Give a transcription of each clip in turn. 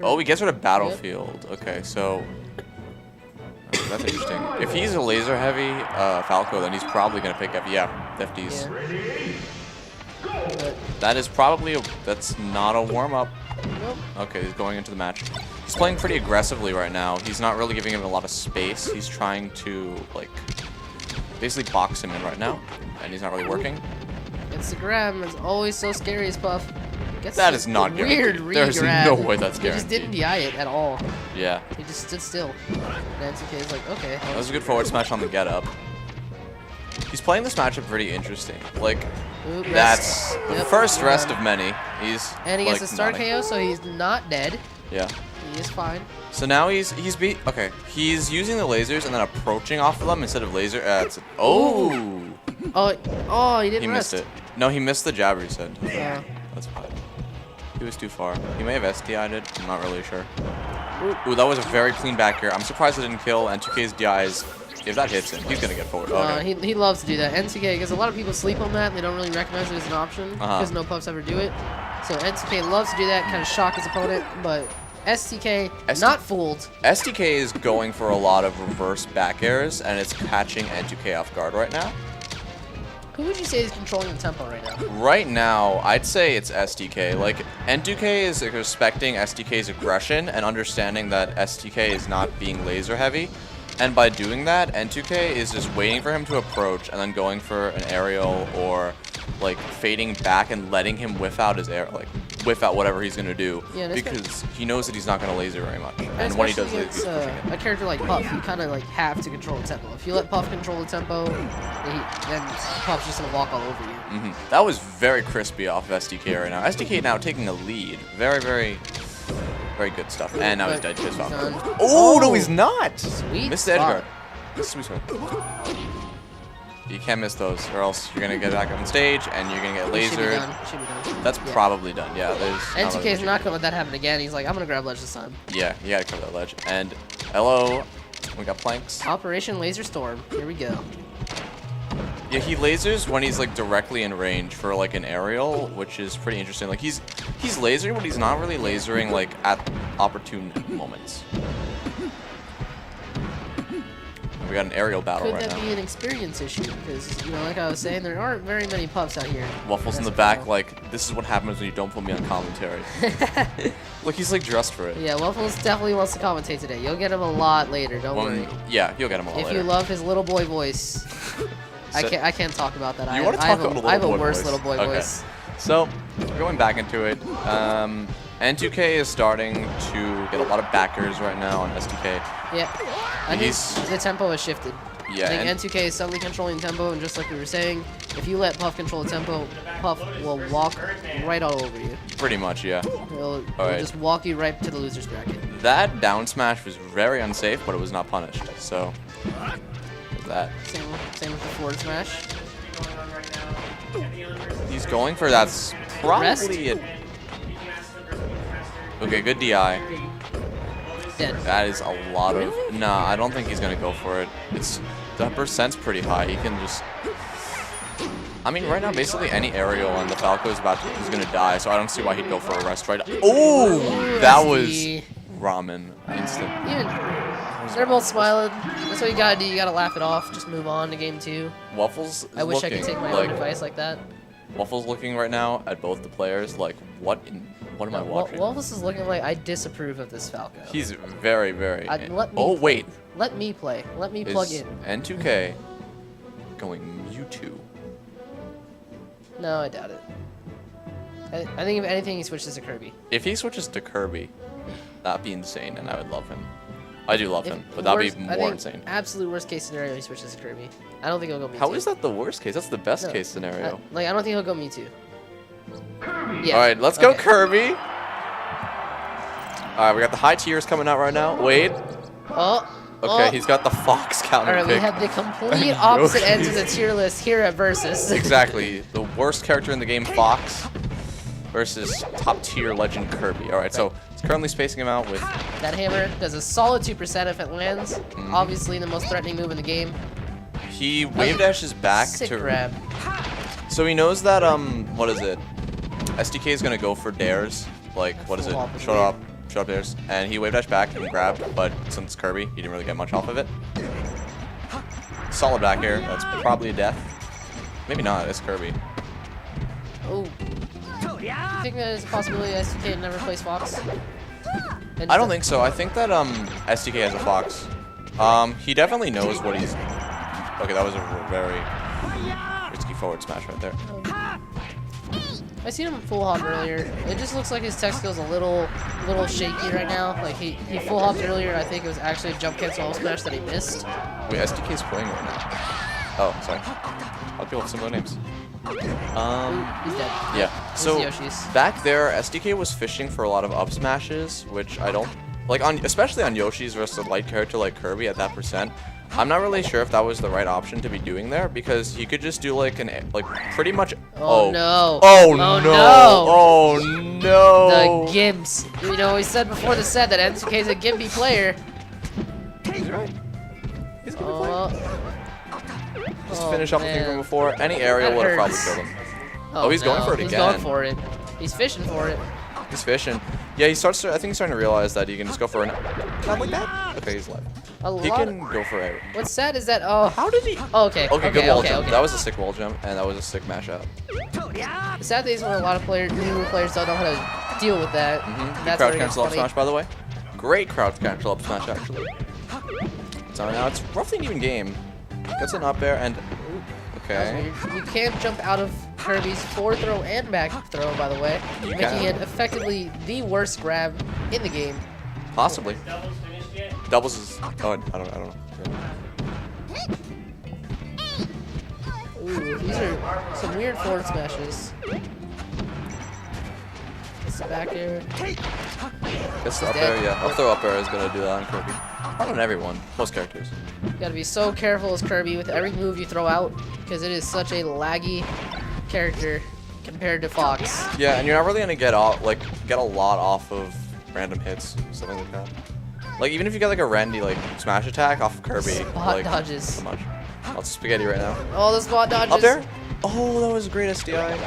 Oh, he gets rid of Battlefield. Okay, so that's interesting. If he's a laser heavy Falco, then he's probably gonna pick up FDs. Yeah. That is probably that's not a warm up. Nope. Okay, he's going into the match. He's playing pretty aggressively right now. He's not really giving him a lot of space. He's trying to like basically box him in right now, and he's not really working. Instagram is always so scary as Puff. That is not weird guaranteed. There's re-grab. no way that's He guaranteed. just didn't DI it at all. Yeah. He just stood still. And n2k is like, okay. That was a good forward smash on the get up. He's playing this matchup pretty interesting. Like, Ooh, that's the first rest of many. He's and he like, gets a start nodding. KO, so he's not dead. Yeah. He is fine. So now he's using the lasers and then approaching off of them instead of laser. Oh. Oh, he didn't He rest. missed it. No, he missed the jab reset. Yeah. That's fine. He was too far. He may have STI'd it. I'm not really sure. Ooh, that was a very clean back air. I'm surprised it didn't kill. n2k's DIs, if that hits him, he's going to get forward. Okay. He loves to do that. n2k, because a lot of people sleep on that and they don't really recognize it as an option because no Puffs ever do it. So n2k loves to do that, kind of shock his opponent, but STK, not fooled. STK is going for a lot of reverse back airs, and it's catching n2k off guard right now. Who would you say is controlling the tempo right now? Right now, I'd say it's STK. Like, n2k is respecting STK's aggression and understanding that STK is not being laser heavy. And by doing that, n2k is just waiting for him to approach and then going for an aerial or like fading back and letting him whiff out his air, like whiff out whatever he's gonna do, because he knows that he's not gonna laser very much. And when he does laser, he's pushing it. A character like Puff, you kind of like have to control the tempo. If you let Puff control the tempo, then Puff's just gonna walk all over you. That was very crispy off of STK right now. STK now taking a lead. Very, very, very good stuff. And now he's dead to his Falco. Oh, no, he's not! Sweet Missed the edge spot. guard. Sweet spot. You can't miss those, or else you're gonna get back on stage and you're gonna get lasered. Should be done. That's probably done. Yeah, there's. n2k is not gonna let that happen again. He's like, I'm gonna grab ledge this time. Yeah, you gotta cover that ledge. And hello, we got planks. Operation Laser Storm. Here we go. Yeah, he lasers when he's like directly in range for like an aerial, which is pretty interesting. Like he's lasering, but he's not really lasering like at opportune moments. We got an aerial battle right now. Could that be an experience issue? Because, you know, like I was saying, there aren't very many Puffs out here. Waffles in the back, like, this is what happens when you don't put me on commentary. Look, he's like dressed for it. Yeah, Waffles definitely wants to commentate today. You'll get him a lot later, don't worry. Yeah, you'll get him a lot later. If you love his little boy voice. I can't talk about that. You want to talk about a little boy voice? I have a worse little boy voice. So, going back into it, n2k is starting to get a lot of backers right now on STK. Yeah, I think the tempo has shifted. Yeah, I think n2k is suddenly controlling tempo, and just like we were saying, if you let Puff control the tempo, Puff will walk right all over you. Pretty much, yeah. He'll just walk you right to the loser's bracket. That down smash was very unsafe, but it was not punished. So, that. Same with the forward smash. He's going for that's probably it. Okay, good DI. Dead. That is a lot of. Nah, I don't think he's gonna go for it. The percent's pretty high. He can just. I mean, right now, basically any aerial on the Falco is gonna die, so I don't see why he'd go for a rest right now. Oh, that was ramen instant. They're both smiling. That's what you gotta do. You gotta laugh it off. Just move on to game 2. Waffles. I wish I could take my own advice like that. Waffles looking right now at both the players like, what am I watching? Waffles is looking like I disapprove of this Falco. He's very, very. Oh wait. Let me play. Let me plug in. n2k going Mewtwo? No, I doubt it. I think if anything, he switches to Kirby. If he switches to Kirby, that'd be insane, and I would love him. I do love him, but that'd be more insane. Absolute worst case scenario, he switches to Kirby. I don't think he'll go Mewtwo. How is that the worst case? That's the best case scenario. I don't think he'll go Mewtwo. Yeah. All right, let's go Kirby. All right, we got the high tiers coming out right now. Wade. Okay, he's got the Fox counter pick. All right, we have the complete opposite ends of the tier list here at Versus. Exactly. The worst character in the game, Fox, versus top tier legend Kirby. All right, so he's currently spacing him out with... That hammer does a solid 2% if it lands. Obviously the most threatening move in the game. He wave dashes back to... grab. So he knows that, what is it? STK is going to go for dares. Like, what is it? Shut up. shut up airs, and he wave dash back and grabbed, but since Kirby, he didn't really get much off of it. Solid back air. That's probably a death. Maybe not. It's Kirby. Oh. I think there's a possibility STK never plays Fox. I don't think so. I think that STK has a Fox. He definitely knows what he's. Okay, that was a very risky forward smash right there. I seen him full hop earlier. It just looks like his tech skill's a little shaky right now. Like he full hopped earlier. I think it was actually a jump cancel all smash that he missed. Wait, STK's playing right now. Oh, sorry. A lot of people have similar names. He's dead. Yeah. So Yoshi's. back there, STK was fishing for a lot of up smashes, which I don't like especially on Yoshi's versus a light character like Kirby at that percent. I'm not really sure if that was the right option to be doing there because he could just do like pretty much. Oh no! Oh no! no! Oh no! The Gibbs. You know, we said before the set that n2k is a Gimpy player. He's right. He's a good player. Just finish off the thing from before. Any aerial would have probably killed him. Oh, he's going for it again. He's going for it. He's fishing for it. He's fishing. Yeah, I think he's starting to realize that he can just go for an. Not like that. Okay, he's live. He can go for it. What's sad is that how did he? Oh, okay. Okay, good wall jump. That was a sick wall jump, and that was a sick mashup. The sad thing is when a lot of newer players don't know how to deal with that. That's crowd cancel up smash, by the way. Great crowd cancel up smash, actually. So now it's roughly an even game. Gets an up air and. Okay. You can't jump out of Kirby's forward throw and back throw, by the way, making it effectively the worst grab in the game. Possibly. Doubles is. Oh, I don't know. Ooh, these are some weird forward smashes. It's the back air. Guess the up air, yeah. Up throw up air is gonna do that on Kirby. Not on everyone, most characters. You gotta be so careful as Kirby with every move you throw out, because it is such a laggy character compared to Fox. Yeah, and you're not really gonna get a lot off of random hits, something like that. Like even if you get like a Randy smash attack off of Kirby, spot dodges. So much. Lots of spaghetti right now. Oh, the spot dodges. Up there? Oh, that was a great SDI.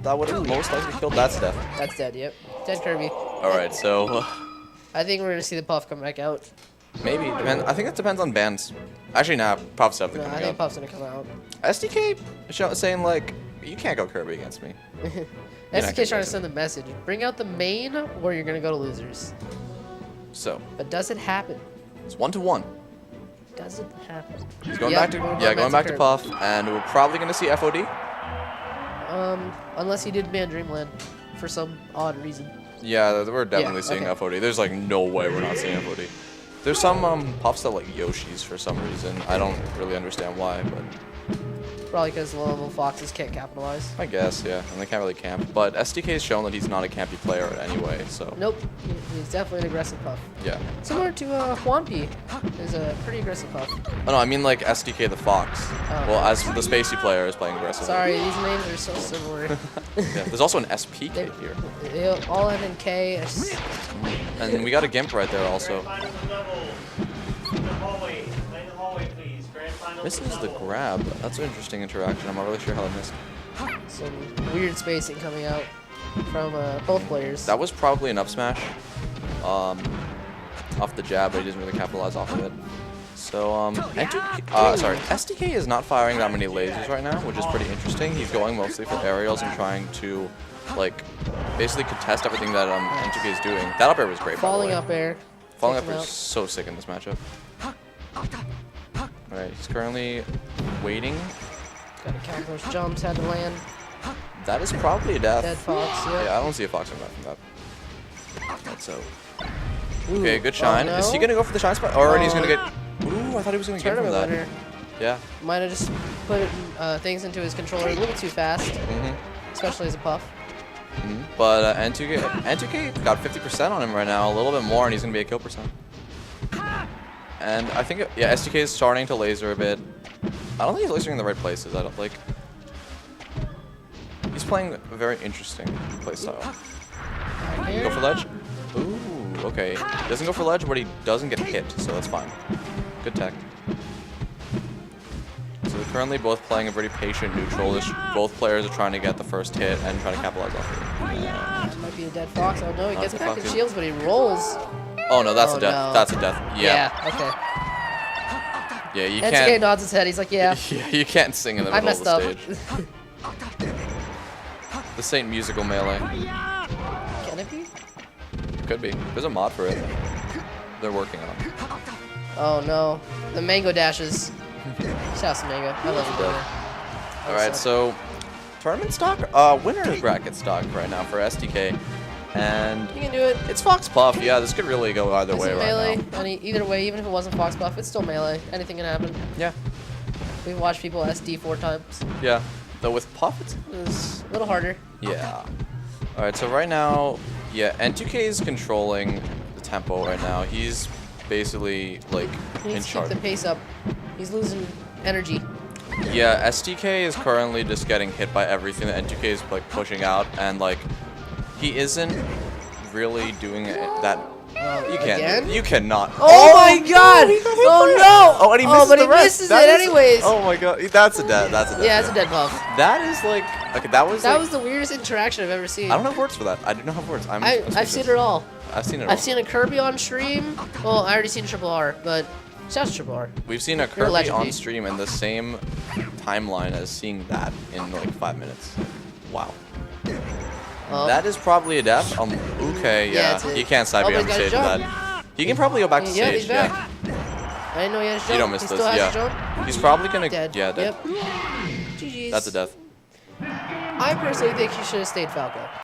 That would have most likely killed. That's death. That's dead. Yep. Dead Kirby. All right, so. I think we're gonna see the Puff come back out. Maybe. I think it depends on bans. Actually, nah. Puff's definitely coming out. I think Puff's gonna come out. STK saying you can't go Kirby against me. STK's trying to send the message. Bring out the main, or you're gonna go to losers. So. But does it happen? It's 1-1. Does it happen? He's going back to going back to Puff, and we're probably gonna see FOD. Unless he did ban Dreamland for some odd reason. Yeah, we're definitely seeing FOD. There's no way we're not seeing FOD. There's some Puffs that like Yoshi's for some reason. I don't really understand why, but probably because low-level Foxes can't capitalize. I guess, yeah, and they can't really camp. But STK's shown that he's not a campy player anyway, so. Nope, he's definitely an aggressive Puff. Yeah. Similar to Juanpi, is a pretty aggressive Puff. Oh no, I mean like STK the Fox. Well, as the Spacey player is playing aggressive. Sorry, these names are so similar. Yeah, there's also an SPK here. They all end in K. And we got a Gimp right there also. Misses the grab. That's an interesting interaction. I'm not really sure how that missed. Some weird spacing coming out from both players. That was probably an up smash off the jab, but he doesn't really capitalize off of it. So, STK is not firing that many lasers right now, which is pretty interesting. He's going mostly for aerials and trying to, basically contest everything that n2k is doing. That up air was great, Falling up air. Falling up air is so sick in this matchup. Alright, he's currently waiting. Gotta count those jumps, had to land. That is probably a death. Dead Fox, yeah. Yeah, I don't see a Fox coming back from that. That's so. Okay, good shine. Oh, no. Is he gonna go for the shine spot? Or he's gonna get. Ooh, I thought he was gonna get from that. Winner. Yeah. Might have just put things into his controller a little too fast, especially as a Puff. But n2k got 50% on him right now, a little bit more, and he's gonna be a kill percent. And I think, STK is starting to laser a bit. I don't think he's lasering in the right places. I don't like. He's playing a very interesting playstyle. Go for ledge. Ooh, okay. Doesn't go for ledge, but he doesn't get hit, so that's fine. Good tech. So they're currently both playing a pretty patient neutral. Both players are trying to get the first hit and trying to capitalize off of it. That might be a dead Fox. Oh no, he gets the back in Fox. shields, but he rolls. Oh no, that's Oh, a death. no. That's a death. Yeah. Okay. Yeah, you n2k can't. nods his head. He's like, yeah. Yeah, you can't sing in the I middle of messed the up. stage. This ain't musical melee. Can it be? Could be. There's a mod for it. They're working on it. Oh no. The mango dashes. Shout out to Mango. I love you, Mango. Alright, so tournament stock? Winner's bracket stock right now for STK. And You can do it. it's Fox Puff. Yeah, this could really go either It's way right melee. now. Either way, even if it wasn't Fox Buff, it's still melee. Anything can happen. Yeah. We've watched people SD 4 times. Yeah. Though with Puff, it's It's a little harder. yeah. Alright, so right now, yeah, n2k is controlling the tempo right now. He's basically like He in needs to keep charge. the pace up. He's losing energy. Yeah, STK is currently just getting hit by everything that n2k is like pushing out, and like he isn't really doing that. You can't. Again? You cannot. Oh my god! Oh no! Oh, and he misses but the he rest. misses That it is- anyways. Oh my god, that's a dead. That's a dead. Yeah, it's a dead Puff. That is like okay. That was. That like, was the weirdest interaction I've ever seen. I don't have words for that. I do not have words. I've seen it all. I've seen it all. I've seen a Kirby on stream. Well, I already seen Triple R, but shout out to Triple R. We've seen a You're a Kirby legend, on dude. stream in the same timeline as seeing that in like 5 minutes. Wow. That is probably a death. Okay, Yeah, yeah. it's a- He can't side Oh, B but on he's stage got with his that. He can probably go back to Yeah, stage. he's back. I didn't know he had his jump. You don't miss he this. still has his Yeah. jump. He's probably gonna. Dead. Yeah, dead. Yep. GG's. That's a death. I personally think he should have stayed Falco.